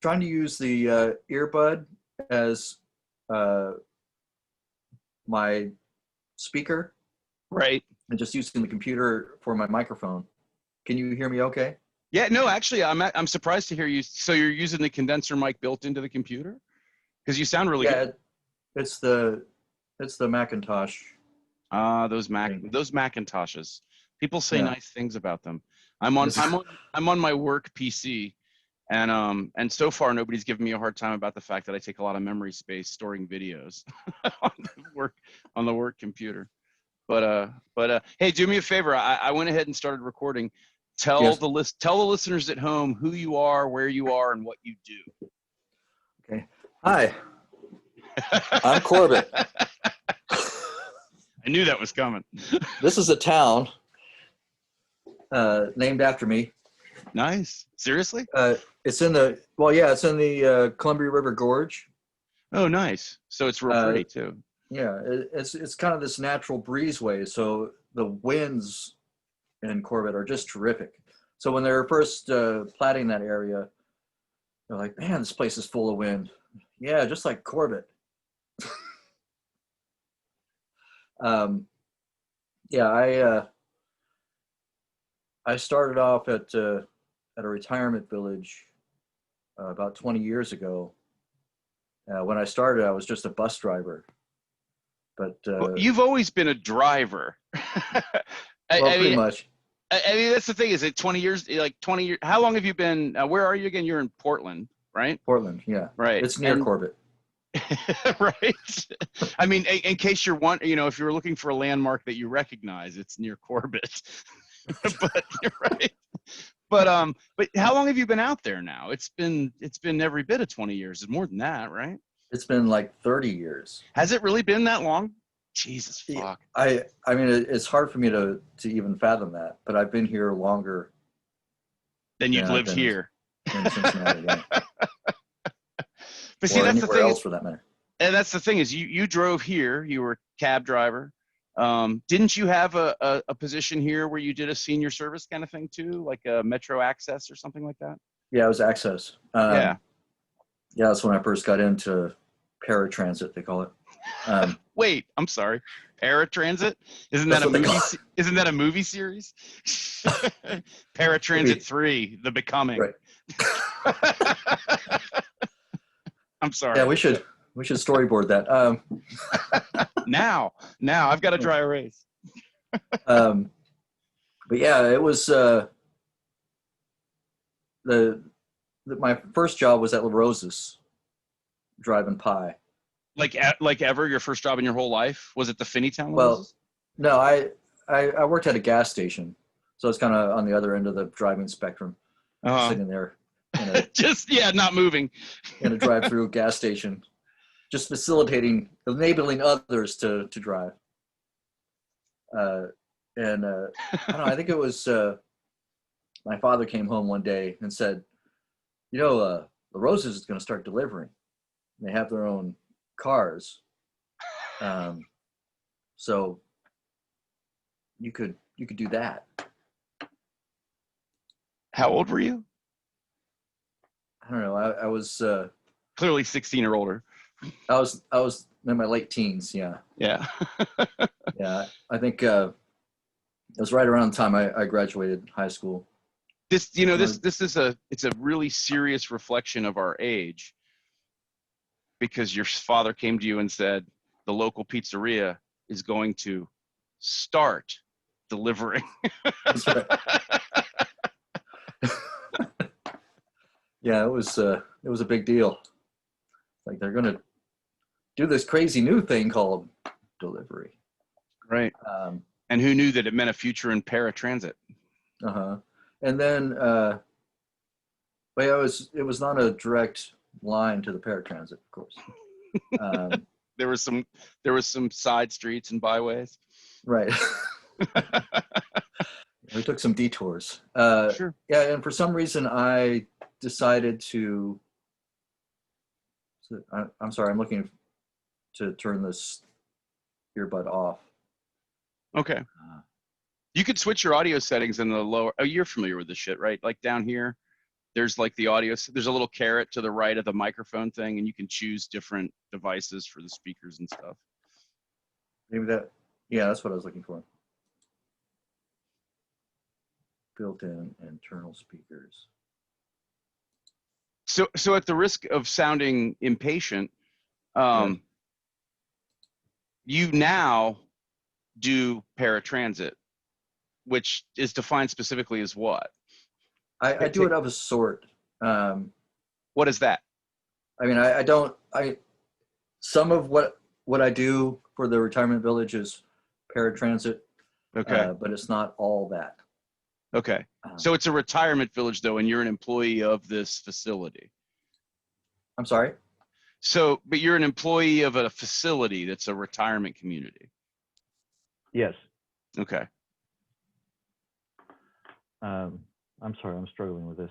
trying to use the earbud as my speaker Right. and just using the computer for my microphone. Can you hear me okay? Yeah, no, actually, I'm surprised to hear you. So you're using the condenser mic built into the computer? Because you sound really good. It's the Macintosh. Those thing. Macintoshes. People say nice things about them. I'm on my work PC, and so far nobody's given me a hard time about the fact that I take a lot of memory space storing videos on the work computer. But hey, do me a favor. I went ahead and started recording. Tell the listeners at home who you are, where you are, and what you do. Okay. Hi. I'm Corbett. I knew that was coming. This is a town named after me. Nice. Seriously? It's in the Columbia River Gorge. Oh, nice. So it's real pretty too. Yeah, it's kind of this natural breezeway, so the winds in Corbett are just terrific. So when they were first platting that area, they're like, man, this place is full of wind. Yeah, just like Corbett. I started off at a retirement village about 20 years ago. When I started, I was just a bus driver. But well, you've always been a driver. Pretty much. I mean, that's the thing. Is it 20 years? Like 20 years? How long have you been? Where are you again? You're in Portland, right? Portland, yeah. Right. It's near Corbett. Right. I mean, in case you're if you're looking for a landmark that you recognize, it's near Corbett. But you're right. But how long have you been out there now? It's been every bit of 20 years. It's more than that, right? It's been like 30 years. Has it really been that long? Jesus fuck. I mean, it's hard for me to even fathom that, but I've been here longer than you've lived here in Cincinnati. Yeah. But see, that's the thing. Else for that matter. And that's the thing is, you drove here. You were a cab driver. Didn't you have a position here where you did a senior service kind of thing too, like a Metro Access or something like that? Yeah, it was Access. Yeah, that's when I first got into PARAtransit, they call it. Wait, I'm sorry. PARAtransit? Isn't that a movie? Isn't that a movie series? PARAtransit 3: The Becoming. Right. I'm sorry. Yeah, we should storyboard that. Now I've got to dry erase. But yeah, it was my first job was at La Rosa's, driving pie. Like ever, your first job in your whole life? Was it the Finneytown? Well, no, I worked at a gas station, so it's kind of on the other end of the driving spectrum, sitting there. Not moving. In a drive-through gas station, just enabling others to drive. I don't know, I think it was my father came home one day and said, La Rosa's is going to start delivering. They have their own cars. So you could do that. How old were you? I don't know. I was clearly 16 or older. I was in my late teens. Yeah. Yeah. Yeah. I think it was right around the time I graduated high school. It's a really serious reflection of our age, because your father came to you and said the local pizzeria is going to start delivering. That's right. Yeah, it was a big deal. Like, they're going to do this crazy new thing called delivery. Right. And who knew that it meant a future in paratransit? And then, it was not a direct line to the paratransit, of course. There was some side streets and byways. Right. We took some detours. Sure. Yeah, and for some reason I decided to. I'm sorry, I'm looking to turn this earbud off. Okay. You could switch your audio settings in the lower. Oh, you're familiar with this shit, right? Like down here, there's like the audio, there's a little caret to the right of the microphone thing, and you can choose different devices for the speakers and stuff. Maybe that, yeah, that's what I was looking for. Built-in internal speakers. So at the risk of sounding impatient, you now do PARAtransit, which is defined specifically as what? I do it of a sort. What is that? I mean, some of what I do for the retirement village is PARAtransit, Okay. but it's not all that. Okay. So it's a retirement village though, and you're an employee of this facility. I'm sorry? So, but you're an employee of a facility that's a retirement community. Yes. Okay. I'm sorry, I'm struggling with this.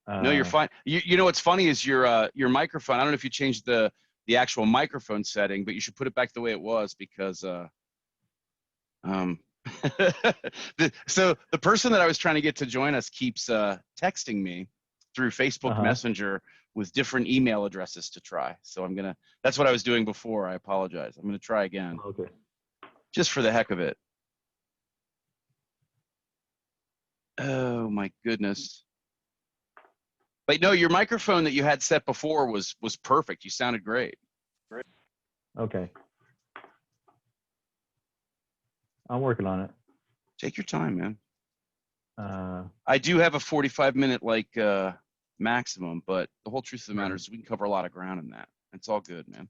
No, you're fine. You know what's funny is your microphone. I don't know if you changed the actual microphone setting, but you should put it back the way it was because so the person that I was trying to get to join us keeps texting me through Facebook Messenger with different email addresses to try. So that's what I was doing before. I apologize. I'm gonna try again. Okay. Just for the heck of it. Oh my goodness. But no, your microphone that you had set before was perfect. You sounded great. Okay. I'm working on it. Take your time, man. I do have a 45-minute maximum, but the whole truth of the matter is we can cover a lot of ground in that. It's all good, man.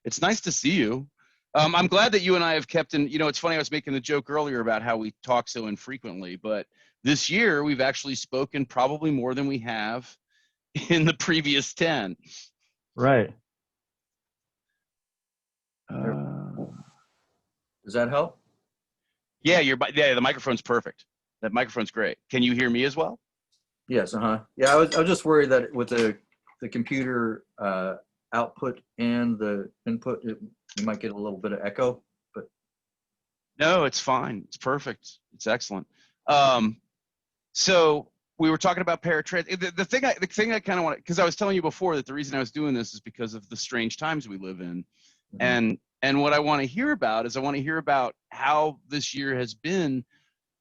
It's nice to see you. I'm glad that you and I have kept in, it's funny, I was making the joke earlier about how we talk so infrequently, but this year we've actually spoken probably more than we have in the previous 10. Right. Does that help? Yeah, the microphone's perfect. That microphone's great. Can you hear me as well? Yes. Yeah, I was just worried that with the computer output and the input, you might get a little bit of echo. But no, it's fine. It's perfect. It's excellent. So we were talking about PARAtransit. The thing I kind of want, because I was telling you before that the reason I was doing this is because of the strange times we live in, and what I want to hear about is I want to hear about how this year has been.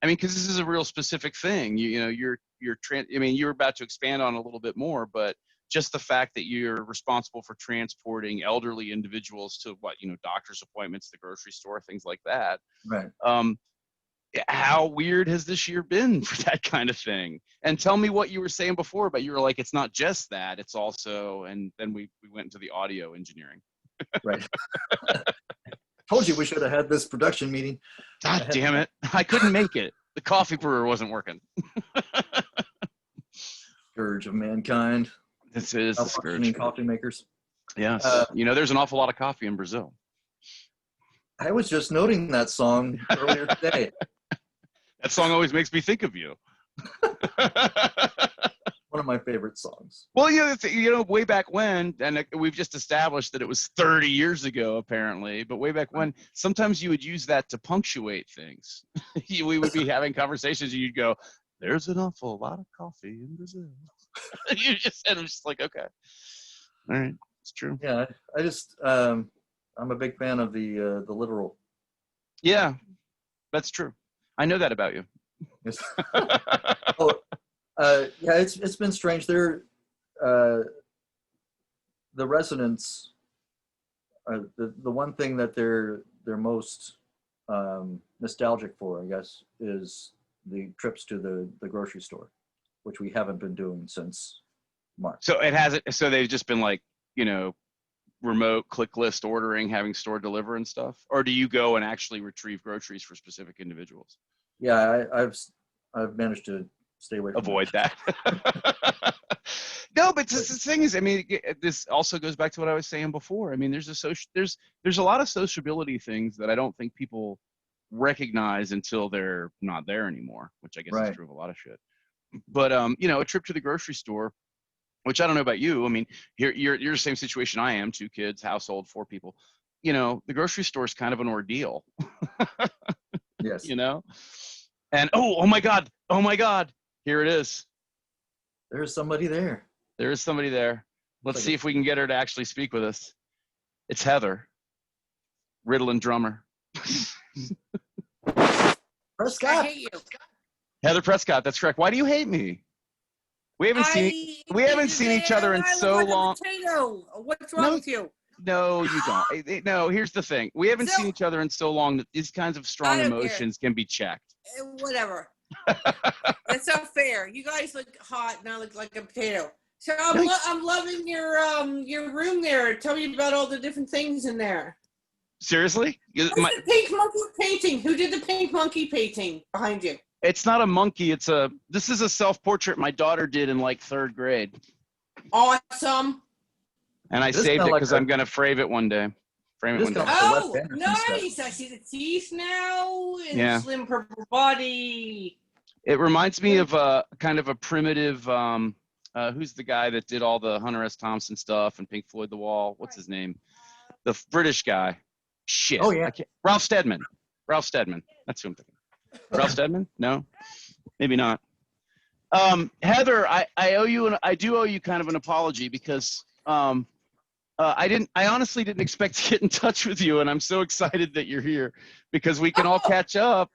I mean, because this is a real specific thing. You're about to expand on a little bit more, but just the fact that you're responsible for transporting elderly individuals to doctor's appointments, the grocery store, things like that. right. How weird has this year been for that kind of thing? And tell me what you were saying before, but you were like, it's not just that, it's also, and then we went into the audio engineering. Right. Told you we should have had this production meeting. God damn it. I couldn't make it. The coffee brewer wasn't working. Scourge of mankind. This is the scourge. Coffee makers. Yes. There's an awful lot of coffee in Brazil. I was just noting that song earlier today. That song always makes me think of you. One of my favorite songs. Well, way back when, and we've just established that it was 30 years ago, apparently, but way back when, sometimes you would use that to punctuate things. We would be having conversations and you'd go, there's an awful lot of coffee in Brazil. And I'm just like, okay. All right. It's true. Yeah. I just, I'm a big fan of the literal. Yeah, that's true. I know that about you. Yes. Yeah, it's been strange. The residents, the one thing that they're most nostalgic for, I guess, is the trips to the grocery store, which we haven't been doing since March. So it hasn't. So they've just been like, remote click list ordering, having store deliver and stuff, or do you go and actually retrieve groceries for specific individuals? Yeah, I've managed to stay away from avoid that. No, but the thing is, I mean, this also goes back to what I was saying before. I mean, there's a lot of sociability things that I don't think people recognize until they're not there anymore, which I guess is true of a lot of shit. But a trip to the grocery store, which I don't know about you. I mean, you're the same situation I am, 2 kids, household, 4 people. The grocery store is kind of an ordeal. Yes. And oh my God, here it is. There's somebody there. There is somebody there. Let's Like see if we can get her to actually speak with us. It's Heather, Ritalin drummer. I Prescott. hate you. Heather Prescott, that's correct. Why do you hate me? We haven't seen each other in so long. Potato. What's wrong No. with you? No, you don't. No, here's the thing. We haven't seen each other in so long that these kinds of strong I don't care. emotions can be checked. Whatever. That's not fair. You guys look hot and I look like a potato. So I'm loving your room there. Tell me about all the different things in there. Seriously? What's the pink monkey painting? Who did the pink monkey painting behind you? It's not a monkey. This is a self-portrait my daughter did in like 3rd grade. Awesome. And I saved it because I'm going to frame it one day. Frame it one day. Oh, nice. I see the teeth now and Yeah. slim purple body. It reminds me of a kind of a primitive, who's the guy that did all the Hunter S. Thompson stuff and Pink Floyd The Wall? What's his name? The British guy. Shit. Oh, yeah. Ralph Steadman. Ralph Steadman. That's who I'm thinking. Ralph Steadman? No? Maybe not. Heather, I do owe you kind of an apology because I honestly didn't expect to get in touch with you, and I'm so excited that you're here because we can all catch up.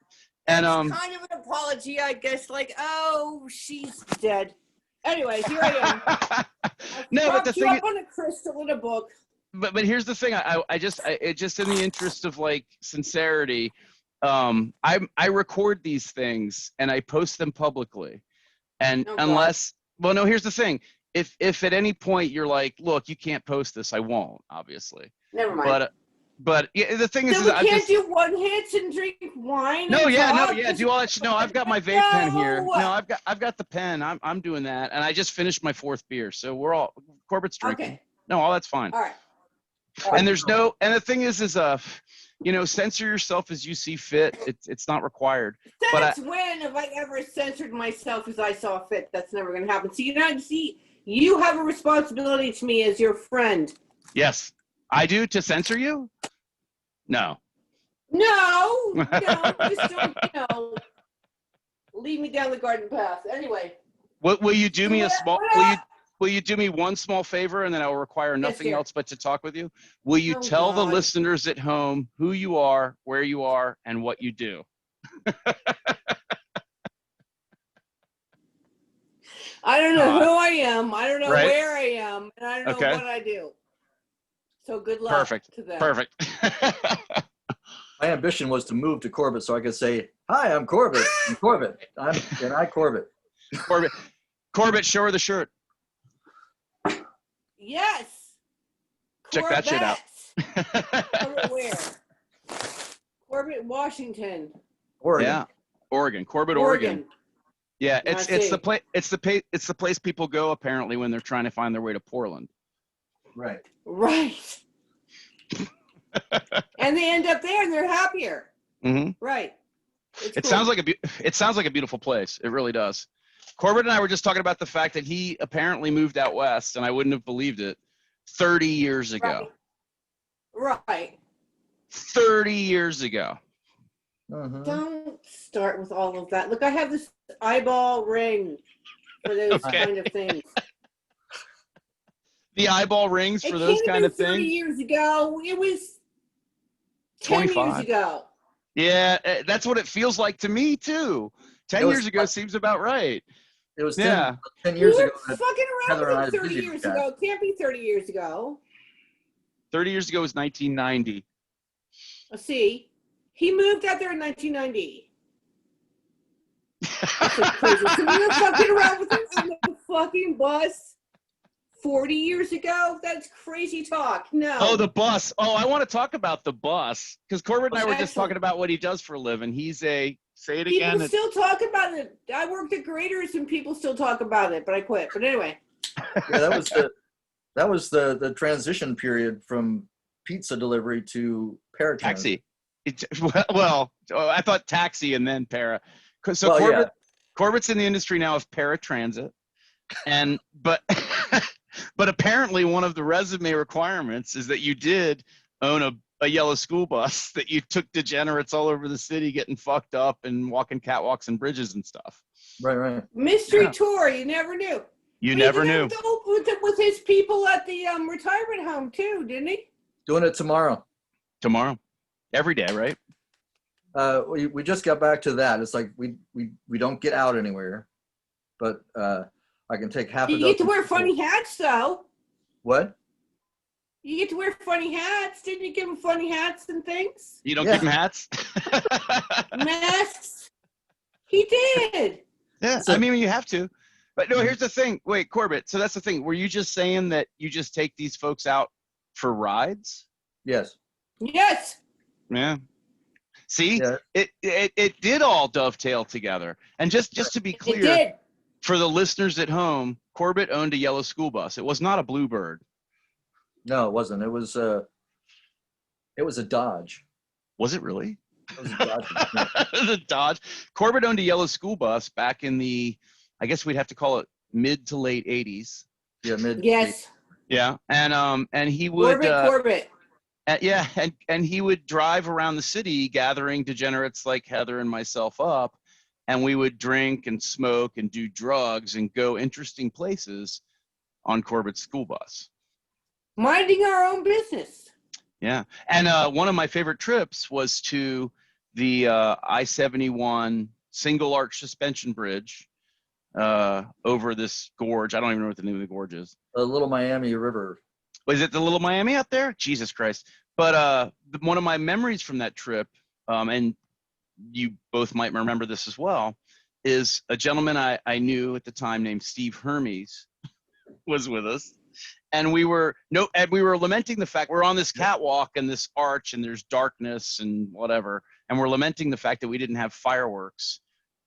And That's kind of an apology, I guess. Like, oh, she's dead. Anyway, here I am. No, but the thing up on a crystal in a book. But here's the thing. I just in the interest of like sincerity, I record these things and I post them publicly, and no, here's the thing. If at any point you're like, look, you can't post this, I won't, obviously. Never mind. But yeah, the thing So is, we can't do one hits and drink wine. No, and yeah, talk? no, yeah. Do all that. No, I've got my vape pen here. No. No, I've got the pen. I'm doing that, and I just finished my 4th beer, so we're all Corbett's drinking. Okay. No, all that's fine. All right. And there's no, and the thing is, censor yourself as you see fit. It's not required. Since when have I ever censored myself as I saw fit? That's never going to happen. See, you have a responsibility to me as your friend. Yes, I do. To censor you? No. No, just don't, lead me down the garden path. Anyway. Will you do me a small? Will you do me one small favor, and then I will require nothing else but to talk with you? Will you tell the listeners at home who you are, where you are, and what you do? I don't know who I am. I don't know right? where I am, and I don't know what I do. So good luck to them. Perfect. My ambition was to move to Corbett so I could say, "Hi, I'm Corbett. I'm Corbett. I Corbett." Corbett, show her the shirt. Yes. Check that shit out. Corbett where? Corbett, Washington. Oregon. Yeah, Oregon. Corbett, Oregon. Yeah, it's the place people go apparently when they're trying to find their way to Portland. Right. And they end up there and they're happier. Mm-hmm. Right. It sounds like a beautiful place. It really does. Corbett and I were just talking about the fact that he apparently moved out west, and I wouldn't have believed it, 30 years ago. Right. 30 years ago. Uh-huh. Don't start with all of that. Look, I have this eyeball ring for those kind of things. The eyeball rings for those kind of things? 30 years ago. It was 10 years ago. Yeah, that's what it feels like to me, too. 10 years ago seems about right. It was 10 years ago. You were fucking around with 30 years ago. It can't be 30 years ago. 30 years ago was 1990. Let's see. He moved out there in 1990. That's so crazy. So you were fucking around with him on the fucking bus 40 years ago? That's crazy talk. No. Oh, the bus. Oh, I want to talk about the bus. Because Corbett and I were just talking about what he does for a living. He's a, say it again. People still talk about it. I worked at Graders and people still talk about it, but I quit. But anyway. Yeah, that was the transition period from pizza delivery to PARAtransit. Taxi. Well, I thought taxi and then para. So Corbett's in the industry now of PARAtransit, but apparently one of the resume requirements is that you did own a yellow school bus that you took degenerates all over the city getting fucked up and walking catwalks and bridges and stuff. Right. Mystery tour, you never knew. You He never did knew. it with his people at the retirement home too, didn't he? Doing it tomorrow. Tomorrow. Every day, right? We just got back to that. It's like we don't get out anywhere, but I can take half a You dozen get to wear people. funny hats, though. What? You get to wear funny hats. Didn't you give him funny hats and things? You don't Yeah. give them hats? Masks. He did. Yeah, So- I mean, you have to. But no, here's the thing. Wait, Corbett, so that's the thing. Were you just saying that you just take these folks out for rides? Yes. Yes. Yeah. See, Yeah. it did all dovetail together. And just to be It clear, did. for the listeners at home, Corbett owned a yellow school bus. It was not a Bluebird. No, it wasn't. It was a Dodge. Was it really? It was a Dodge. Yeah. The Dodge. Corbett owned a yellow school bus back in the, I guess we'd have to call it mid to late 80s. Yeah, mid. Yes. Yeah. And he would Corbett. yeah, and he would drive around the city gathering degenerates like Heather and myself up, and we would drink and smoke and do drugs and go interesting places on Corbett's school bus. Minding our own business. Yeah. And one of my favorite trips was to the I-71 single arch suspension bridge over this gorge. I don't even know what the name of the gorge is. The Little Miami River. Was it the Little Miami out there? Jesus Christ. But one of my memories from that trip, and you both might remember this as well, is a gentleman I knew at the time named Steve Hermes was with us. And we were lamenting the fact we're on this catwalk and this arch and there's darkness and whatever. And we're lamenting the fact that we didn't have fireworks.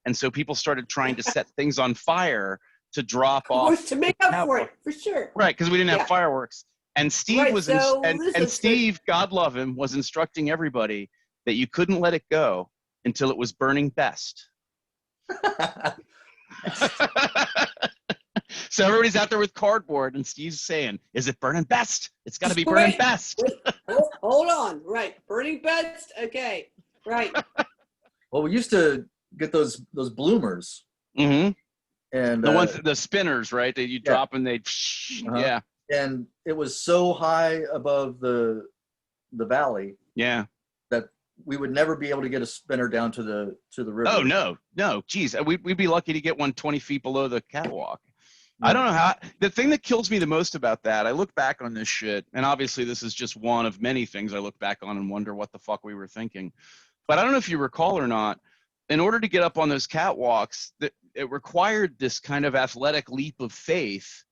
And so people started trying to set things on fire to drop Of off. course, to make up for catwalk. it, for sure. Right, because we didn't Yeah. have fireworks. And Steve Right, was so and listen, Steve, God love him, was instructing everybody that you couldn't let it go until it was burning best. So everybody's out there with cardboard, and Steve's saying, "Is it burning best? It's got to be burning Wait, best." wait, hold on. Right. Burning best. Okay. Right. Well, we used to get those bloomers, Mm-hmm. and The ones, the spinners, right? That you drop and they, Uh-huh. yeah, and it was so high above the valley yeah. that we would never be able to get a spinner down to the river. Oh no, geez, we'd be lucky to get one 20 feet below the catwalk. I don't know how. The thing that kills me the most about that, I look back on this shit, and obviously this is just one of many things I look back on and wonder what the fuck we were thinking. But I don't know if you recall or not, in order to get up on those catwalks, it required this kind of athletic leap of faith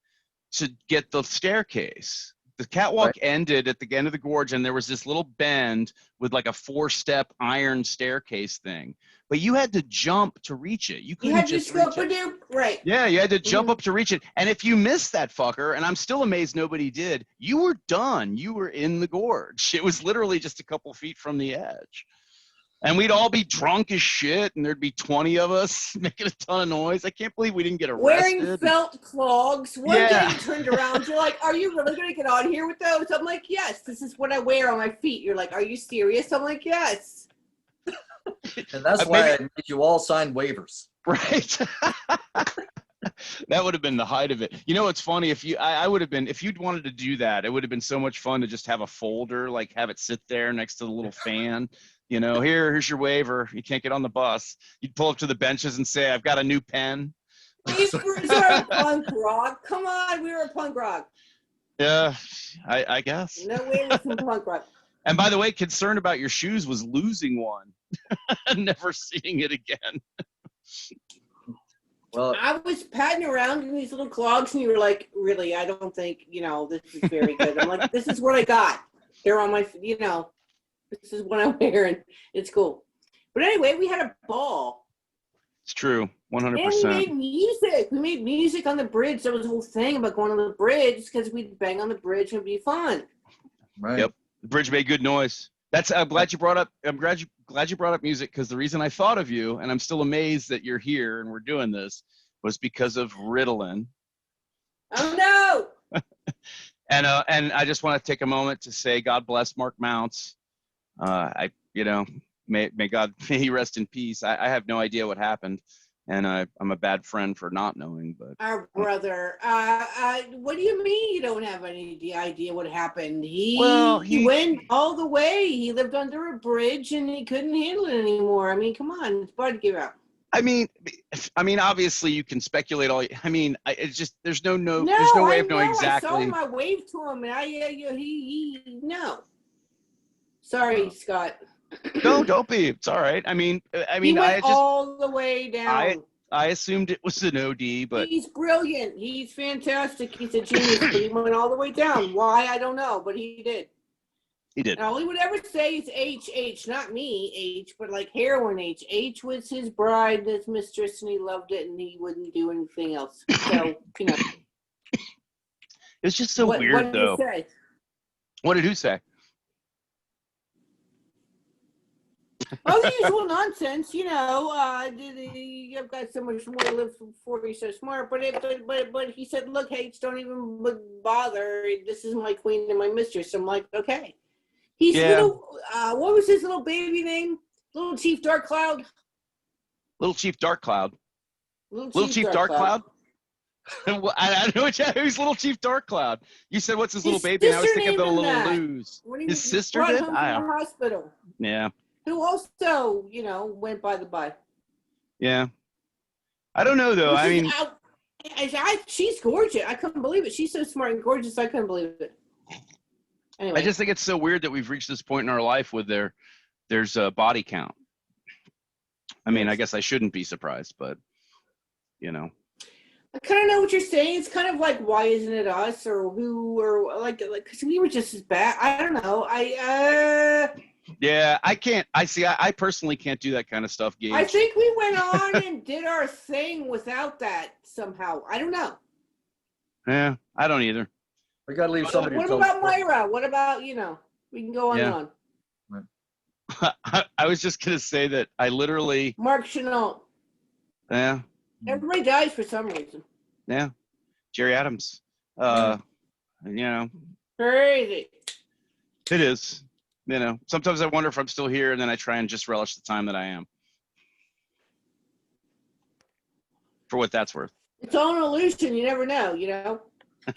to get the staircase. The catwalk ended at the end of the gorge, and there was this little bend with like a 4-step iron staircase thing. But you had to jump to reach it. You You couldn't had to just go reach it. right. Yeah, you had to jump up to reach it. And if you missed that fucker, and I'm still amazed nobody did, you were done. You were in the gorge. It was literally just a couple feet from the edge. And we'd all be drunk as shit, and there'd be 20 of us making a ton of noise. I can't believe we didn't get arrested. Wearing felt clogs. One Yeah. day you turned around, you're like, are you really going to get on here with those? I'm like, yes, this is what I wear on my feet. You're like, are you serious? I'm like, yes. And that's why I made you all sign waivers. Right. That would have been the height of it. You know, it's funny, I would have been, if you'd wanted to do that, it would have been so much fun to just have a folder, like have it sit there next to the little fan. You know, here's your waiver. You can't get on the bus. You'd pull up to the benches and say, I've got a new pen. We were punk rock. Come on, we were punk rock. Yeah, I guess. No way we're from punk rock. And by the way, concern about your shoes was losing one. Never seeing it again. Well, I was patting around in these little clogs, and you were like, really, I don't think, this is very good. I'm like, this is what I got. They're on my, this is what I'm wearing. It's cool. But anyway, we had a ball. It's true, 100%. And we made music. We made music on the bridge. There was a whole thing about going on the bridge because we'd bang on the bridge and it'd be fun. right. Yep. The bridge made good noise. I'm glad you brought up music, because the reason I thought of you, and I'm still amazed that you're here and we're doing this, was because of Ritalin. Oh no! And I just want to take a moment to say God bless Mark Mounts. May God may he rest in peace. I have no idea what happened, and I'm a bad friend for not knowing. But Our brother. What do you mean you don't have any idea what happened? He went all the way. He lived under a bridge and he couldn't handle it anymore. I mean, come on, it's hard to give out. I mean, obviously you can speculate all. I mean, it's just there's no No, way of knowing exactly. I saw him. I waved to him, and no. Sorry, Scott. No, don't be. It's all right. I mean, he went all the way down. I assumed it was an OD, but he's brilliant. He's fantastic. He's a genius, but he went all the way down. Why, I don't know, but he did. He did. And all he would ever say is H, not me, H, but like heroin H. H was his bride, his mistress, and he loved it, and he wouldn't do anything else. So, you know. It's just so weird, what did though. He say? What did who say? Oh, the usual nonsense, you know. I've got so much more to live for. You're so smart, but he said, "Look, H, don't even bother. This is my queen and my mistress." I'm like, okay. He's little. What was his little baby name? Little Chief Dark Cloud. Little Chief Dark Cloud. Little Chief Dark Cloud. Well, I don't know who's Little Chief Dark Cloud. You said, "What's his little baby?" And I was thinking of the Little Lose. His sister did. From the hospital. Yeah. Who also, you know, went by the by. Yeah. I don't know though. I mean, she's gorgeous. I couldn't believe it. She's so smart and gorgeous. I couldn't believe it. Anyway. I just think it's so weird that we've reached this point in our life where there's a body count. I mean, I guess I shouldn't be surprised, but you know. I kind of know what you're saying. It's kind of like, why isn't it us or who or like because we were just as bad. I don't know. Yeah, I can't. I personally can't do that kind of stuff, Gage. I think we went on and did our thing without that somehow. I don't know. Yeah, I don't either. We got to leave somebody. What about Myra? What about, you know, we can go on and on. I was just going to say that I literally. Mark Chenault. Yeah. Everybody dies for some reason. Yeah. Jerry Adams. You know. Crazy. It is. You know, sometimes I wonder if I'm still here, and then I try and just relish the time that I am. For what that's worth. It's all an illusion. You never know, you know?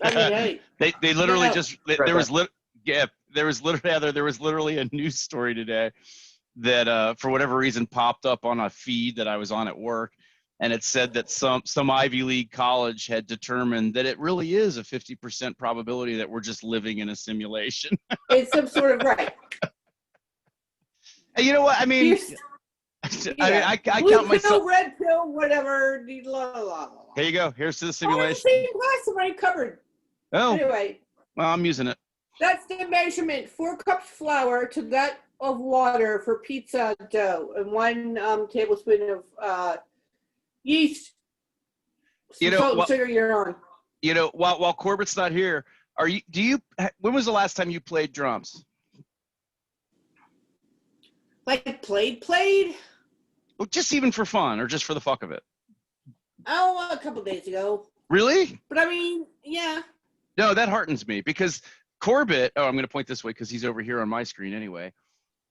I mean, hey. They literally there was literally a news story today that for whatever reason popped up on a feed that I was on at work, and it said that some Ivy League college had determined that it really is a 50% probability that we're just living in a simulation. It's some sort of right. And you know what? I mean, I count myself. Pill, red pill, whatever. Here you go. Here's to the simulation. Same glass in my cupboard. Oh. Anyway. Well, I'm using it. That's the measurement. 4 cups flour to that of water for pizza dough, and 1 tablespoon of yeast. You know, sugar you're on. You know, while Corbett's not here, when was the last time you played drums? Like played? Well, just even for fun or just for the fuck of it? Oh, a couple days ago. Really? But I mean, yeah. No, that heartens me because Corbett, I'm going to point this way because he's over here on my screen anyway.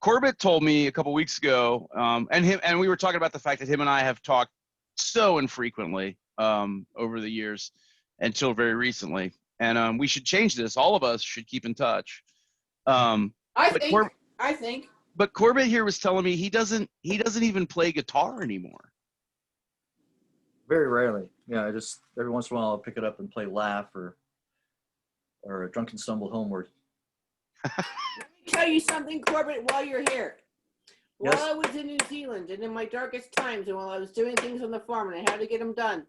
Corbett told me a couple weeks ago, and we were talking about the fact that him and I have talked so infrequently over the years until very recently. And we should change this. All of us should keep in touch. I think. But Corbett here was telling me he doesn't even play guitar anymore. Very rarely. Yeah, I just every once in a while I'll pick it up and play Laugh or a Drunken Stumble Homeward. Let me tell you something, Corbett, while you're here. Yes. While I was in New Zealand and in my darkest times and while I was doing things on the farm and I had to get them done,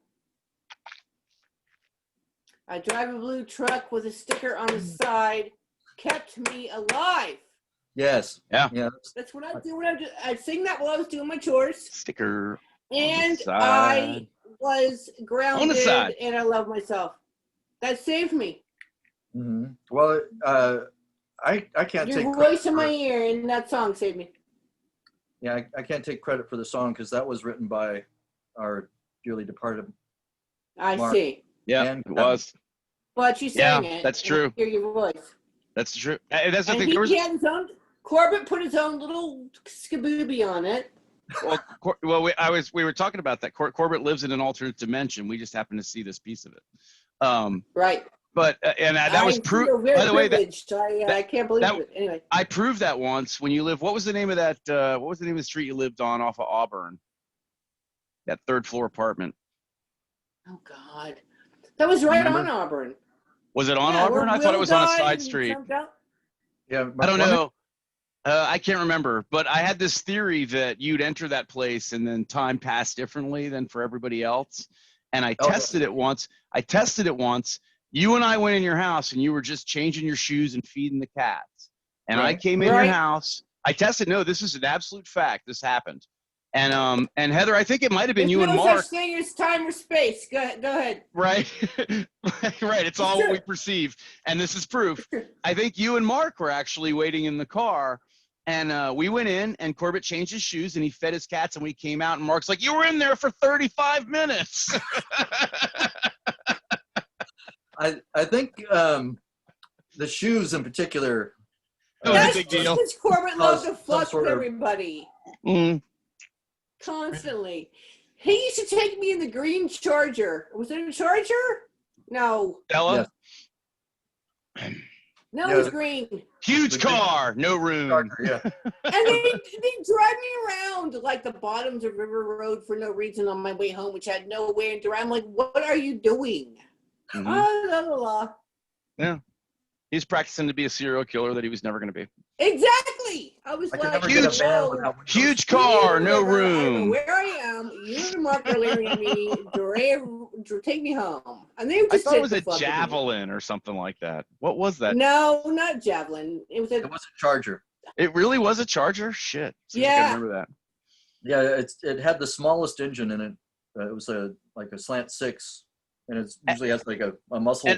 I drive a blue truck with a sticker on the side kept me alive. Yes. Yeah. Yeah. That's what I do. I sing that while I was doing my chores. Sticker. And I was grounded and I love myself. That saved me. Mm-hmm. Well, I can't take your voice in my ear and that song saved me. Yeah, I can't take credit for the song because that was written by our dearly departed Mark. See. Yeah, it was. But you sang it. Yeah, that's true. I hear your voice. That's true. That's the thing. He had his own. Corbett put his own little skabooby on it. we were talking about that. Corbett lives in an alternate dimension. We just happen to see this piece of it. Right. But that was proof. Very By the way, privileged. I can't believe it. Anyway. I proved that once when you live. What was the name of that? What was the name of the street you lived on off of Auburn? That third floor apartment. Oh God, that was right Remember? on Auburn. Was it on Yeah, Auburn? where I thought it Will was on a died side and street. jumped out. Yeah, I don't know. I can't remember, but I had this theory that you'd enter that place and then time passed differently than for everybody else. And I tested it once. You and I went in your house and you were just changing your shoes and feeding the cats. And I came in your house. I tested. No, this is an absolute fact. This happened. And Heather, I think it might have been you and Mark. There's no such thing as time or space. Go ahead. Right. Right. It's all what we perceive. And this is proof. I think you and Mark were actually waiting in the car. And we went in and Corbett changed his shoes and he fed his cats and we came out and Mark's like, you were in there for 35 minutes. I think the shoes in particular. That's a big deal. Because Corbett loved to fuck sort with of- everybody. Mm. Constantly. He used to take me in the green Charger. Was it a Charger? No. Ella? Yes. No, Yeah, it was green. Huge The car, no room. Charger, yeah. And they drive me around like the bottoms of River Road for no reason on my way home, which had nowhere to drive. I'm like, what are you doing? Mhm. Oh, la, la, la. Yeah. He's practicing to be a serial killer that he was never going to be. Exactly. I was I could like, never get a van whoa. without windows. Huge car, no I don't know room. where I am. You and Mark are leering at me. Take me home. And they I just thought it was said a the fuck with me. javelin or something like that. What was that? No, not javelin. It was It was a Charger. It really was a Charger? Shit. Seems like I Yeah. remember that. Yeah, it had the smallest engine in it. It was like a slant 6, and it usually has like a muscle.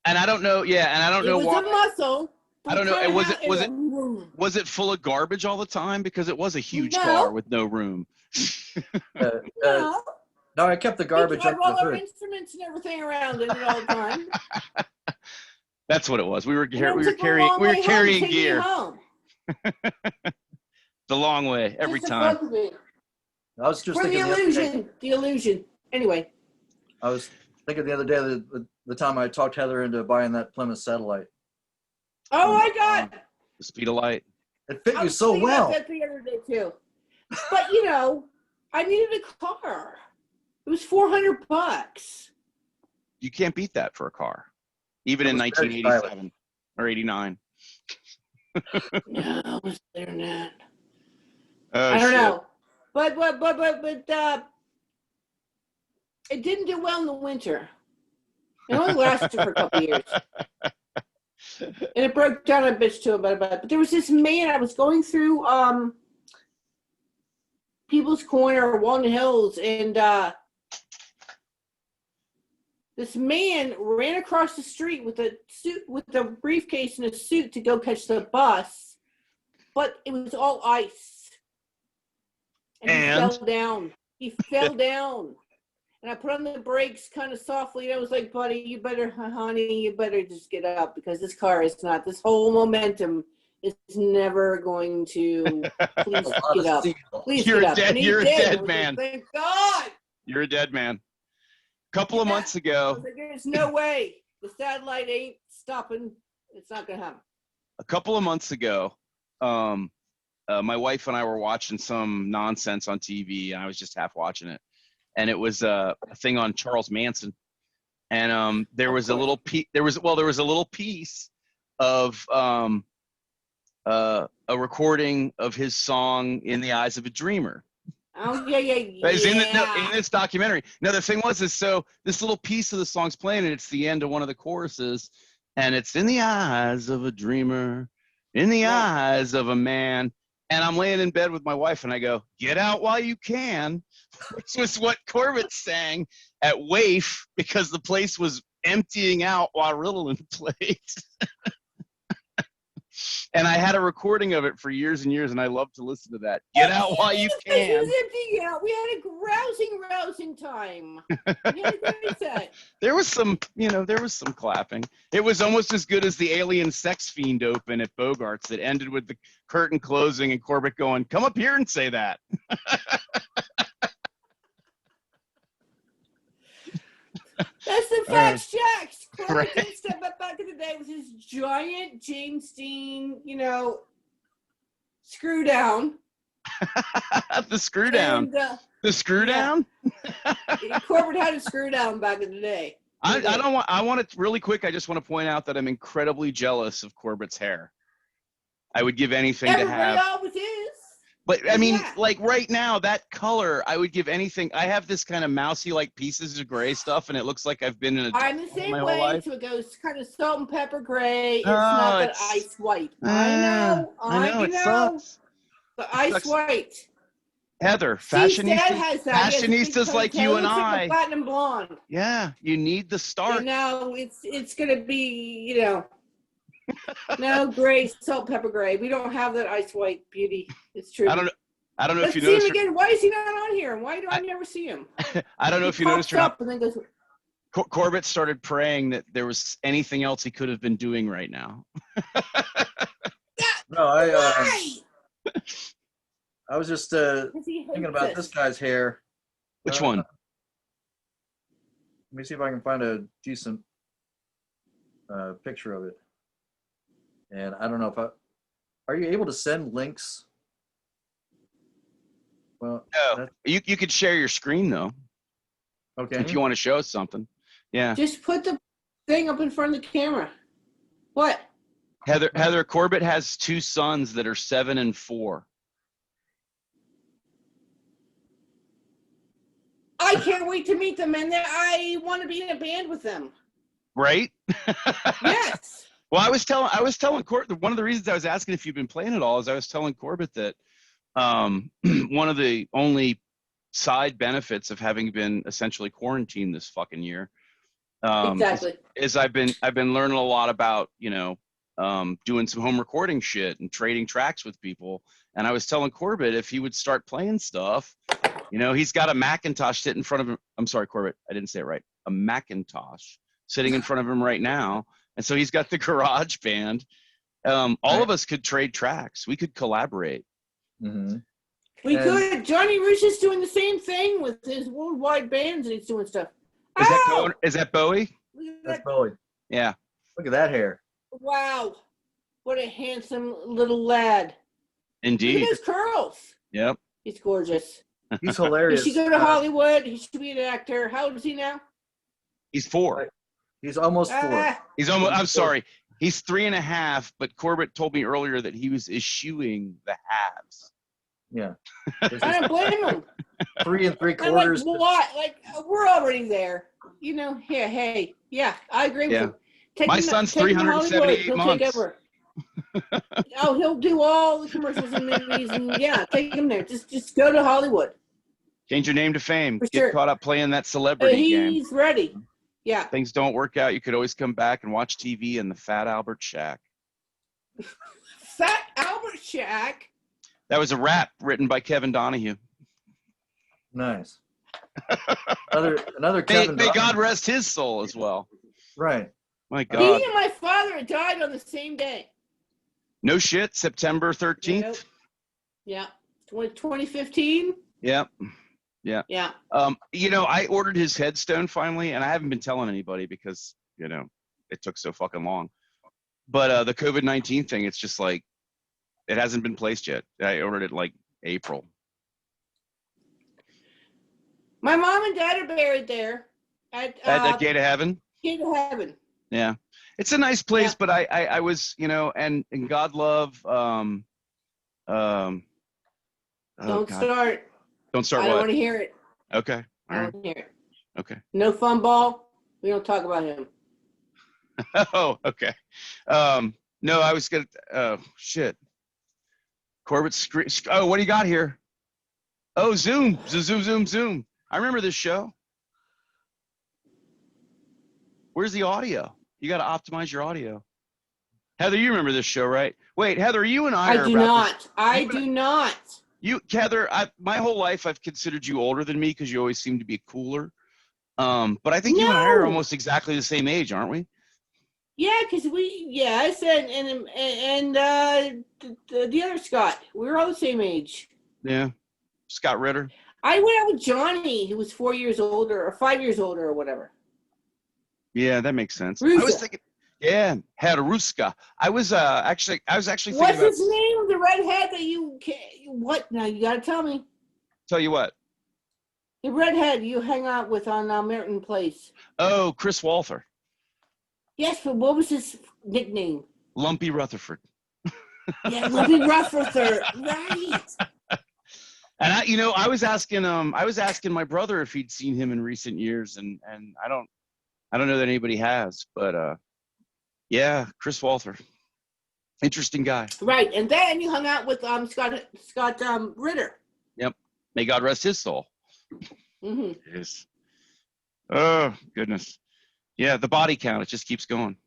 And I don't know. Yeah, and I don't know It was why. a muscle. I don't know. Kinda Was it- had- was it- Was it full of garbage all the time? Because it was a huge No. car with no room. No. No, I kept the garbage We under drove all the our hood. instruments and everything around in it all the time. That's what it was. We were And it carrying took a long way home to carrying take me gear home. the long way every Just to time. fuck with me. I was just For the thinking the other day, illusion. The illusion. Anyway. I was thinking the other day the time I talked Heather into buying that Plymouth Satellite. Oh my God. The speed of light. It fit I you was so thinking about well. that the other day too. But I needed a car. It was $400. You can't beat that for a car, even It in was very 1987 or 89. No, it was better than that. Oh, I don't shit. know. But it didn't do well in the winter. It only lasted for a couple of years. And it broke down a bitch too about it. But there was this man, I was going through People's Corner, Walnut Hills, and this man ran across the street with a suit, with a briefcase and a suit to go catch the bus, but it was all ice. And he fell down. He fell down. And I put on the brakes kind of softly. And I was like, buddy, you better, honey, you better just get up because this car is not, this whole momentum is never going to, please A lot get of up. steel. Please You're get up. dead- And he you're a did. dead I was like, man. thank God. You're a dead man. Couple of months I ago, was like, there's no way. The satellite ain't stopping. It's not going to happen. a couple of months ago, my wife and I were watching some nonsense on TV, and I was just half watching it. And it was a thing on Charles Manson, and there was a little piece. There was a little piece of a recording of his song "In the Eyes of a Dreamer." Oh, yeah. It's in this documentary. No, the thing is so this little piece of the song's playing, and it's the end of one of the choruses, and it's in the eyes of a dreamer, in the eyes of a man. And I'm laying in bed with my wife, and I go, "Get out while you can," which was what Corbett sang at WAIF because the place was emptying out while Ritalin played. And I had a recording of it for years and years, and I love to listen to that. Get out while you This place can. was emptying out. We had a rousing time. We had a great set. There was some, there was some clapping. It was almost as good as the Alien Sex Fiend open at Bogart's that ended with the curtain closing and Corbett going, "Come up here and say that." That's the facts, Jacks. Corbett Right. did step up back in the day with his giant James Dean, screw down. The screw down. And, The screw down? Corbett had a screw down back in the day. I want to really quick. I just want to point out that I'm incredibly jealous of Corbett's hair. I would give anything to Everybody have. always is. But I mean, Yeah. like right now, that color, I would give anything. I have this kind of mousy, like pieces of gray stuff, and it looks like I've been in a I'm the my same whole way, life. so it goes kind of salt and pepper gray. It's Oh, not that it's- ice white. I know it sucks. The ice sucks. white. Heather, Steve's dad fashionistas, has that. He has a big fashionistas like you ponytail. and It looks like I. a platinum blonde. Yeah, you need the start. And now it's gonna be, no gray, salt, pepper gray. We don't have that ice white beauty. It's true. I don't know Let's if you see him noticed. again. Why is he not on here? Why do I never see him? I don't know if you He noticed or pops not. up and then goes. Corbett started praying that there was anything else he could have been doing right now. No, Why? I was just 'Cause he thinking hates about us. this guy's hair. Which Uh, one? Let me see if I can find a decent picture of it. And I don't know if are you able to send links? Well, No, you could share your screen though okay. if you want to show us something. Yeah, Just put the thing up in front of the camera. What? Heather Corbett has two sons that are 7 and 4. I can't wait to meet them, and I want to be in a band with them. Right? Yes. Well, I was telling Corbett, one of the reasons I was asking if you've been playing at all is I was telling Corbett that one of the only side benefits of having been essentially quarantined this fucking year Exactly. is I've been learning a lot about, doing some home recording shit and trading tracks with people. And I was telling Corbett if he would start playing stuff, he's got a Macintosh sitting in front of him. I'm sorry, Corbett, I didn't say it right. A Macintosh sitting in front of him right now. And so he's got the Garage Band. All of us could trade tracks. We could collaborate. Mm-hmm. We could. Johnny Rich is doing the same thing with his worldwide bands, and he's doing stuff. Is that Bowie? Look at That's that. Bowie. Yeah. Look at that hair. Wow. What a handsome little lad. Look Indeed. at his curls. Yep. He's gorgeous. He's He hilarious. should go to Hollywood. He should be an actor. How old is he now? He's 4. He's almost 4. He's almost. I'm sorry. He's 3.5. But Corbett told me earlier that he was eschewing the halves. Yeah. I don't blame him. 3 I'm 3/4. like, what? Like, we're already there. Yeah, hey, yeah, I agree with Yeah. him. Take My him- son's take him to Hollywood. 378 He'll months. Take over. Oh, he'll do all the commercials and movies, and yeah, take him there. Just go to Hollywood. Change your name to fame. For Get sure. caught up playing that celebrity game. He's ready. Yeah. Things don't work out. You could always come back and watch TV in the Fat Albert Shack. Fat Albert Shack. That was a rap written by Kevin Donahue. Nice. Another May Kevin. God Donahue. rest his soul as well. Right. My He God. and my father died on the same day. No shit. September 13th. Nope. Yeah. 2015. Yep. Yeah. I ordered his headstone finally, and I haven't been telling anybody because, it took so fucking long. But the COVID-19 thing, it's just like, it hasn't been placed yet. I ordered it like April. My mom and dad are buried there at At Gate of Heaven. Gate of Heaven. Yeah. It's a nice place, Yeah. but I was, and God love, oh, Don't God. start. Don't start I don't what? want to hear it. Okay. I All don't right. want to hear it. Okay. No fun ball. We don't talk about him. Oh, okay. No, I was gonna. Oh, shit. Corbett screen. Oh, what do you got here? Oh, Zoom. Zoom. I remember this show. Where's the audio? You got to optimize your audio. Heather, you remember this show, right? Wait, Heather, you and I I are do about not. this. I do not. Heather, my whole life I've considered you older than me because you always seem to be cooler. But I think you and I are No. almost exactly the same age, aren't we? Yeah, because yes, and the other Scott, we were all the same age. Yeah. Scott Ritter. I went out with Johnny, who was 4 years older or 5 years older or whatever. Yeah, that makes sense. Rusza. I was thinking, yeah, Heather Rusza. I was actually thinking What's about. his name? The redhead that you what? Now you gotta tell me. Tell you what. The redhead you hang out with on Merton Place. Oh, Chris Walther. Yes, but what was his nickname? Lumpy Rutherford. Yeah, Lumpy Rutherford. Right. And I was asking my brother if he'd seen him in recent years, and I don't know that anybody has, but yeah, Chris Walther, interesting guy. Right, and then you hung out with Scott Ritter. Yep. May God rest his soul. Mm-hmm. Yes. Oh goodness. Yeah, the body count, it just keeps going.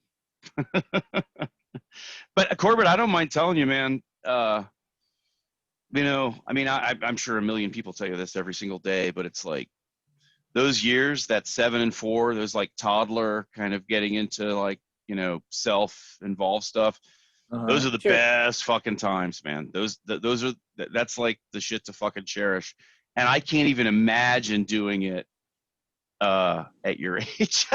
But Corbett, I don't mind telling you, man. I mean, I'm sure a million people tell you this every single day, but it's like those years, that 7 and 4, those like toddler kind of getting into like, self-involved stuff. Those are the best fucking times, man. That's like the shit to fucking cherish. And I can't even imagine doing it at your age.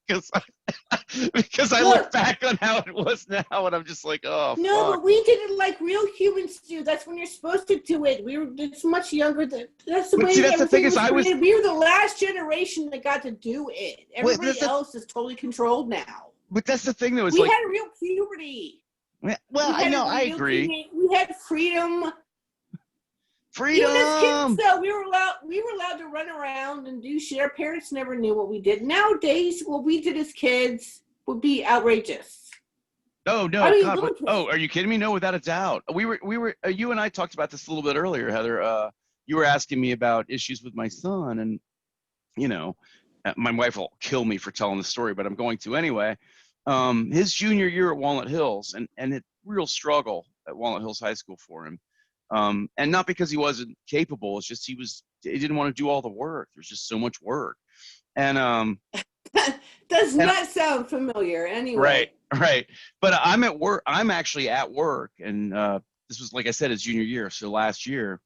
because I look back on how it was now and I'm just like, oh, no, fuck. But we did it like real humans do. That's when you're supposed to do it. We were just much younger. That's the way. See, that's the thing is, we were the last generation that got to do it. Everybody else is totally controlled now. But that's the thing, though. Is we like, had real puberty. Well, I know, I agree. We had freedom. Freedom. Even as kids, though, we were allowed to run around and do shit. Our parents never knew what we did. Nowadays, what we did as kids would be outrageous. Oh no! God, are you kidding me? No, without a doubt. We were. You and I talked about this a little bit earlier, Heather. You were asking me about issues with my son, and my wife will kill me for telling the story, but I'm going to anyway. His junior year at Walnut Hills, and it real struggle at Walnut Hills High School for him. And not because he wasn't capable, it's just he didn't want to do all the work. There's just so much work. And does not sound familiar anyway. Right. But I'm actually at work, and this was, like I said, his junior year, so last year.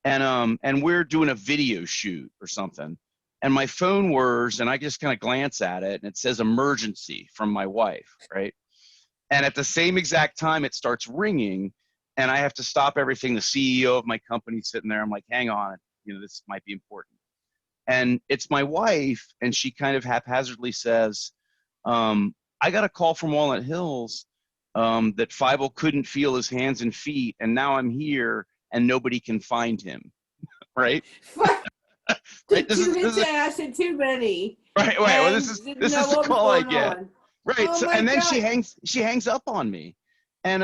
And we're doing a video shoot or something. And my phone whirs, and I just kind of glance at it, and it says emergency from my wife, right? And at the same exact time, it starts ringing, and I have to stop everything. The CEO of my company sitting there. I'm like, hang on, this might be important. And it's my wife, and she kind of haphazardly says, I got a call from Walnut Hills that Fievel couldn't feel his hands and feet, and now I'm here, and nobody can find him, right? Right, this is ass and too many. Right. Well, this is the call I get. Right. Oh, so, and then she hangs up on me, and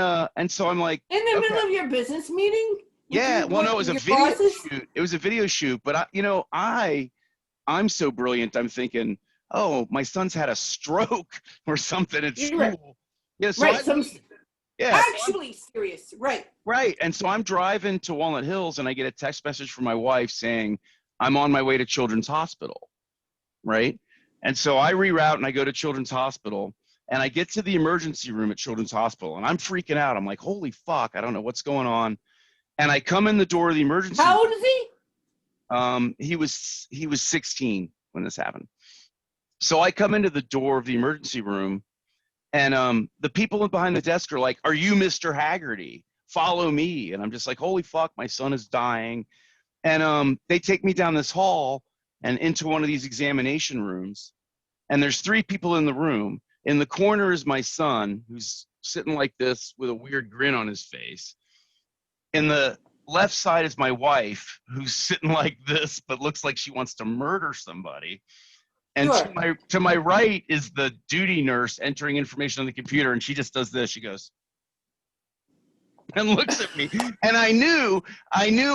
so I'm like, in the middle of your business meeting. Yeah. Well, no, it was a video shoot. It was a video shoot, but I'm so brilliant. I'm thinking, oh, my son's had a stroke or something at school. Right. Yeah. So actually serious. Right. Right. And so I'm driving to Walnut Hills, and I get a text message from my wife saying, I'm on my way to Children's Hospital, right? And so I reroute and I go to Children's Hospital, and I get to the emergency room at Children's Hospital, and I'm freaking out. I'm like, holy fuck, I don't know what's going on. And I come in the door of the emergency room. How old is he? He was 16 when this happened. So I come into the door of the emergency room, and the people behind the desk are like, are you Mr. Haggerty? Follow me. And I'm just like, holy fuck, my son is dying. And they take me down this hall and into one of these examination rooms. And there's 3 people in the room. In the corner is my son, who's sitting like this with a weird grin on his face. In the left side is my wife, who's sitting like this, but looks like she wants to murder somebody. And sure. to my right is the duty nurse entering information on the computer, and she just does this. She goes, and looks at me. And I knew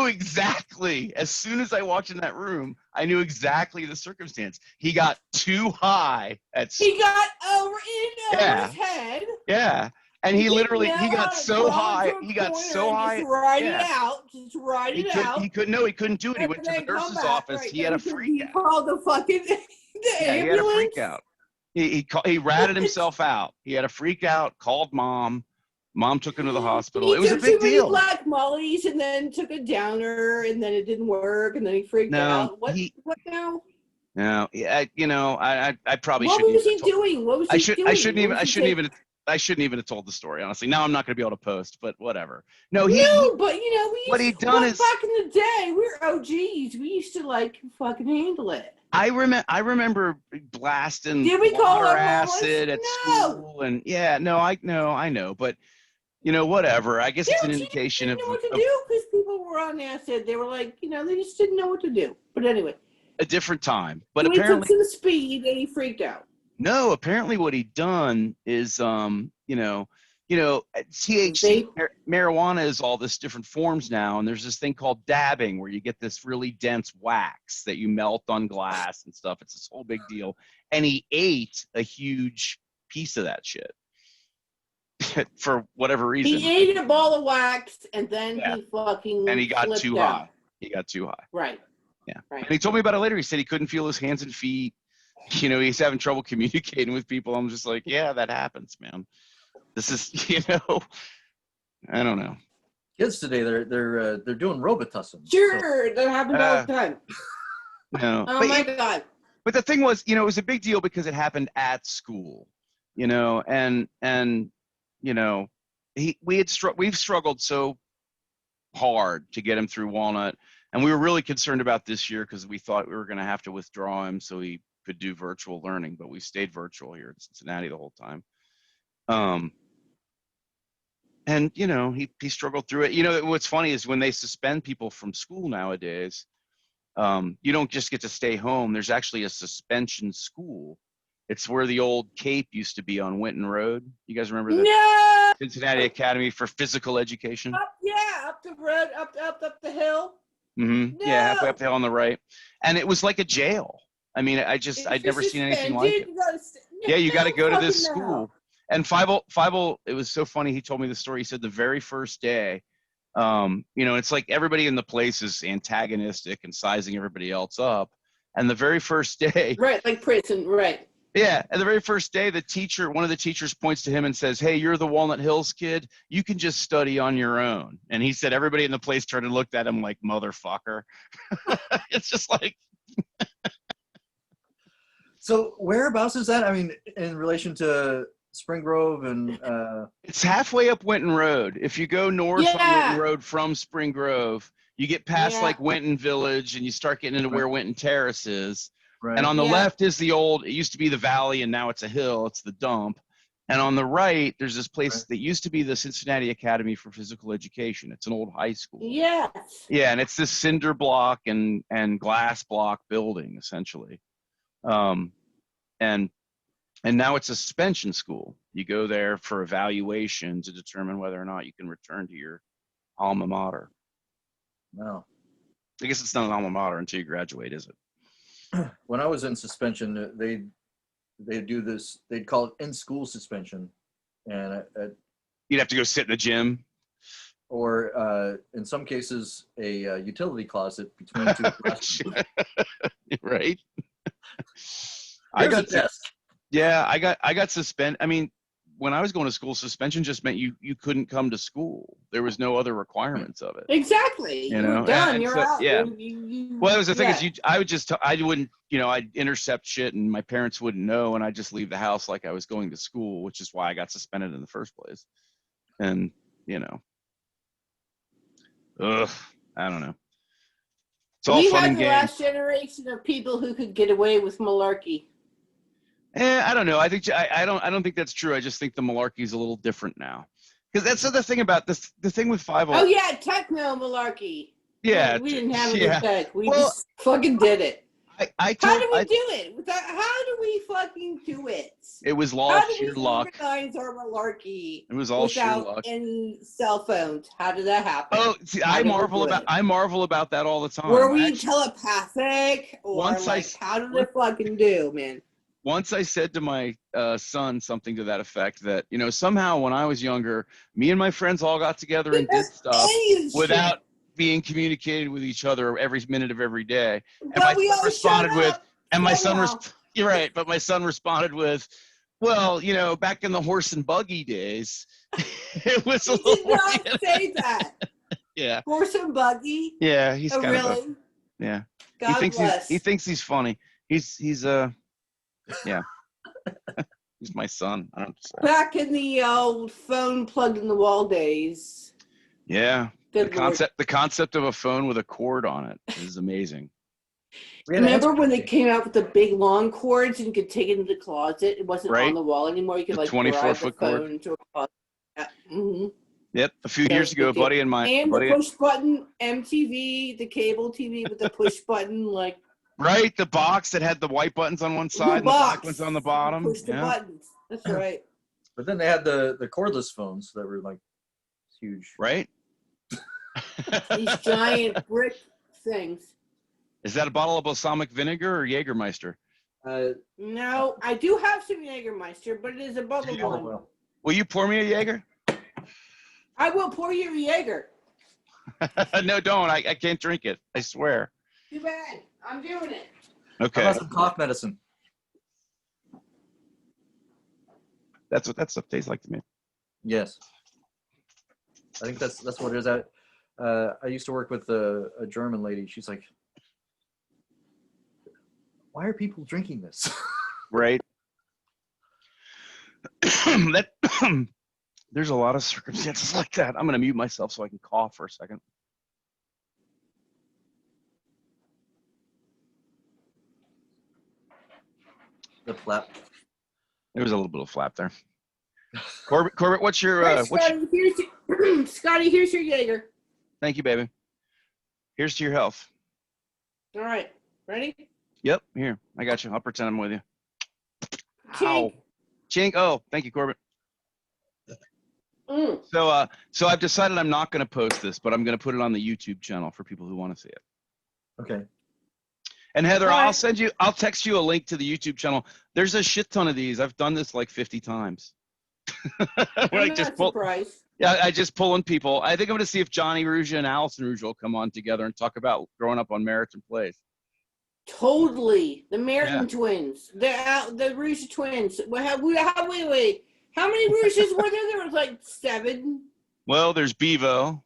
exactly, as soon as I walked in that room, I knew exactly the circumstance. He got too high at He got over his head. Yeah. And he literally, he got so high. He just ride it out. Just ride it out. He couldn't do it. He went to the nurse's office. He had a freak out. He called the fucking ambulance. He had a freak out. He ratted himself out. He had a freak out, called mom. Mom took him to the hospital. It was a big deal. He took black mollies and then took a downer and then it didn't work and then he freaked out. What now? No, I probably shouldn't. What was he doing? I shouldn't even have told the story, honestly. Now I'm not going to be able to post, but whatever. But what he'd done is, back in the day, we were OGs. We used to like fucking handle it. I remember blasting water acid at school, and I know, but whatever. I guess it's an indication of. They didn't know what to do because people were on acid. They were like, they just didn't know what to do. But anyway, a different time. But so apparently, he took some speed and he freaked out. No, apparently what he'd done is, THC, marijuana is all this different forms now, and there's this thing called dabbing where you get this really dense wax that you melt on glass and stuff. It's this whole big deal. And he ate a huge piece of that shit for whatever reason. He ate a ball of wax, and then he fucking and he got too high. He got too high. Right. Yeah. Right. And he told me about it later. He said he couldn't feel his hands and feet. He's having trouble communicating with people. I'm just like, yeah, that happens, man. This is, I don't know. Kids today, they're doing Robitussin. Sure, that happens all the time. No. My God. But the thing was, it was a big deal because it happened at school, and we've struggled so hard to get him through Walnut, and we were really concerned about this year because we thought we were going to have to withdraw him so he could do virtual learning, but we stayed virtual here in Cincinnati the whole time. And he struggled through it. What's funny is when they suspend people from school nowadays, you don't just get to stay home. There's actually a suspension school. It's where the old Cape used to be on Winton Road. You guys remember the Cincinnati Academy for Physical Education? Up the road, up the hill. Mm-hmm. No. Yeah, halfway up the hill on the right. And it was like a jail. I mean, I'd never seen anything like it. You got to go to this school. And Fievel, it was so funny. He told me the story. He said the very first day, it's like everybody in the place is antagonistic and sizing everybody else up. And the very first day. Right, like prison, right. Yeah, and the very first day, one of the teachers points to him and says, "Hey, you're the Walnut Hills kid. You can just study on your own." And he said everybody in the place turned and looked at him like, "Motherfucker." It's just like. So whereabouts is that? I mean, in relation to Spring Grove and it's halfway up Winton Road. If you go north on Winton Road from Spring Grove, you get past like Winton Village and you start getting into where Winton Terrace is. Right. And on the left is it used to be the valley and now it's a hill, it's the dump. And on the right, there's this place that used to be the Cincinnati Academy for Physical Education. It's an old high school. Yes. Yeah, and it's this cinder block and glass block building, essentially. And now it's a suspension school. You go there for evaluation to determine whether or not you can return to your alma mater. No. I guess it's not an alma mater until you graduate, is it? When I was in suspension, they'd do this. They'd call it in-school suspension, and you'd have to go sit in the gym, or in some cases, a utility closet between two classrooms. Right. I got test. Yeah, I got suspended. I mean, when I was going to school, suspension just meant you couldn't come to school. There was no other requirements of it. Exactly. You're done. You're out. Yeah. Well, that was the thing is I wouldn't, I'd intercept shit and my parents wouldn't know, and I'd just leave the house like I was going to school, which is why I got suspended in the first place. And I don't know. It's all fun and games. We had the last generation of people who could get away with malarkey. I don't know. I think I don't think that's true. I just think the malarkey is a little different now. Because that's the thing about this. The thing with 5 Oh yeah, techno malarkey. Yeah. We didn't have it in tech. We just fucking did it. I How told do we do it? How do we fucking do it? it was law How of do sheer we luck. organize our malarkey It was all sheer without luck. any cell phones? How did that happen? Oh, see, How I did we marvel do about it? I marvel about that all the time. Were we telepathic or Once I like s- how did it fucking do, man? Once I said to my son something to that effect that, you know, somehow when I was younger, me and my friends all got together and did stuff Any without being communicated with each other every minute of every day. And but my we son always responded showed with, up and my son, somehow. you're right, but my son responded with, well, you know, back in the horse and buggy days, it was a He little did more, not say that. yeah. Horse and buggy. Yeah, he's Oh, kind of really? yeah. God bless. He thinks he's funny. He's yeah. He's my son. I don't say. Back in the old phone plugged in the wall days. Yeah. The Good Lord. concept of a phone with a cord on it is amazing. Remember when they came out with the big long cords and you could take it into the closet? It wasn't Right. on the wall anymore. You could The like drive the 24-foot cord. phone into a closet. Mm-hmm. Yep. A few years ago, a Ridiculous. buddy and my And buddy, the push button MTV, the cable TV with the push button, like right? The box that had the white buttons on one side and the black ones on the bottom. Push the Yeah. buttons. That's right. But then they had the cordless phones that were like huge. Right? These giant brick things. Is that a bottle of balsamic vinegar or Jägermeister? No, I do have some Jägermeister, but it is a bubble Yeah. one. Will you pour me a Jaeger? I will pour you a Jaeger. No, don't. I can't drink it. I swear. Too bad. I'm doing it. How Okay. about some cough medicine? That's what that stuff tastes like to me. Yes. I think that's what it is. I used to work with a German lady. She's like, why are people drinking this? Right. That there's a lot of circumstances like that. I'm gonna mute myself so I can cough for a second. The flap. There was a little bit of flap there. Corbett, what's your Right, Scotty, Scotty, here's your Jaeger. Thank you, baby. Here's to your health. All right. Ready? Yep, here. I got you. I'll pretend I'm with you. Chink. Chink. Oh, thank you, Corbett. Mm. So I've decided I'm not going to post this, but I'm going to put it on the YouTube channel for people who want to see it. Okay. And Heather, All right. I'll text you a link to the YouTube channel. There's a shit ton of these. I've done this like 50 times. I'm not surprised. Yeah, I just pull in people. I think I'm going to see if Johnny Rusza and Allison Rusza will come on together and talk about growing up on Meriton Place. Totally. The Merton twins. The Rusza twins. Wait. How many Russias were there? There was like 7. Well, there's Bevo.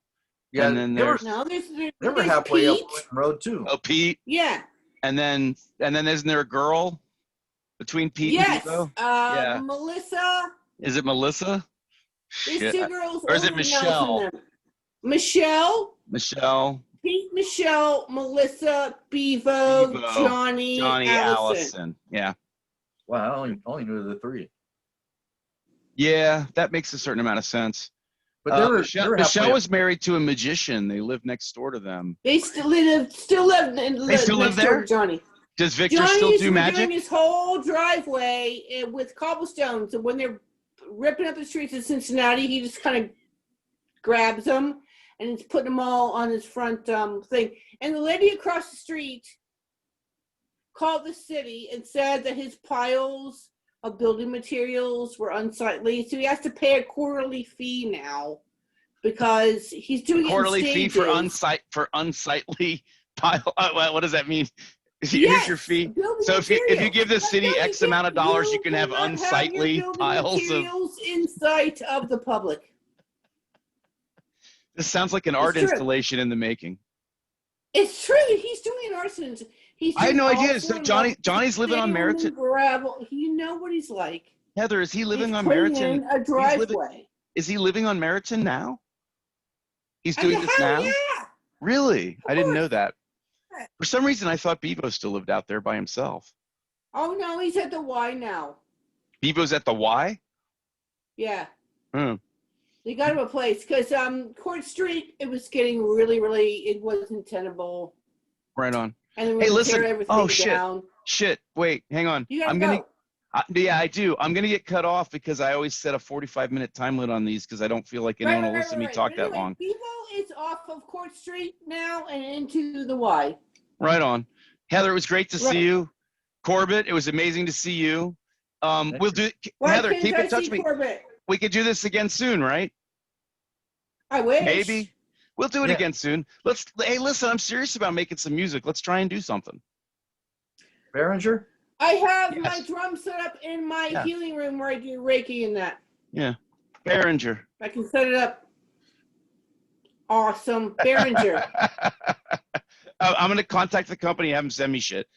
Yeah, and then they were, there's No, there's they were halfway up Pete. the road too. Pete. Yeah. And then isn't there a girl between Pete Yes. and Bevo? Yeah. Melissa. Is it Melissa? There's Shit. 2 girls. Or is it older than Nelson Michelle? them. Michelle. Michelle. Pete, Michelle, Melissa, Bevo, Bevo, Johnny, Allison. Yeah. Wow, I only knew the 3. Yeah, that makes a certain amount of sense. But they were Michelle halfway was married to a magician. They lived next door to them. They still live They still live next door there? to Johnny. Does Victor Johnny still is do doing magic? his whole driveway with cobblestones, and when they're ripping up the streets of Cincinnati, he just kind of grabs them and he's putting them all on his front thing. And the lady across the street called the city and said that his piles of building materials were unsightly, so he has to pay a quarterly fee now because he's doing Quarterly it in fee stages. for unsightly pile. What does that mean? Here's Yes, your fee. building So if you materials. give the city Like, X amount of dollars, you can have cannot unsightly your building piles of. materials in sight of the public. This sounds like an art true. installation in the making. It's true. He's doing arson. I had no idea. So Johnny's living on Meriton. Gravel. You know what he's like. Heather, is he living He's on putting Meriton? in a driveway. Is he living on Meriton now? He's And doing this hell now? yeah. Really? I didn't know course. that. For some reason, I thought Bevo still lived out there by himself. Oh no, he's at the Y now. Bevo's at the Y? Yeah. Hmm. They got him a place because Court Street, it was getting really, it wasn't tenable. Right on. And then we Hey, would listen. tear everything Oh, shit. down. Shit. Wait, hang on. You gotta I'm go. gonna. Yeah, I do. I'm gonna get cut off because I always set a 45-minute time limit on these because I don't feel like anyone will listen to me talk But that anyway, long. Bevo is off of Court Street now and into the Y. Right on. Heather, it was great to Right. see you. Corbett, it was amazing to see you. We'll do. Why Heather, can't keep I in touch see with me. Corbett? We could do this again soon, right? I wish. Maybe. We'll do it Yeah. again soon. Hey, listen, I'm serious about making some music. Let's try and do something. Behringer? I have my Yes. drum set up in my Yeah. healing room where I do Reiki and that. Yeah. Behringer. I can set it up. Awesome. Behringer. I'm going to contact the company, have them send me shit.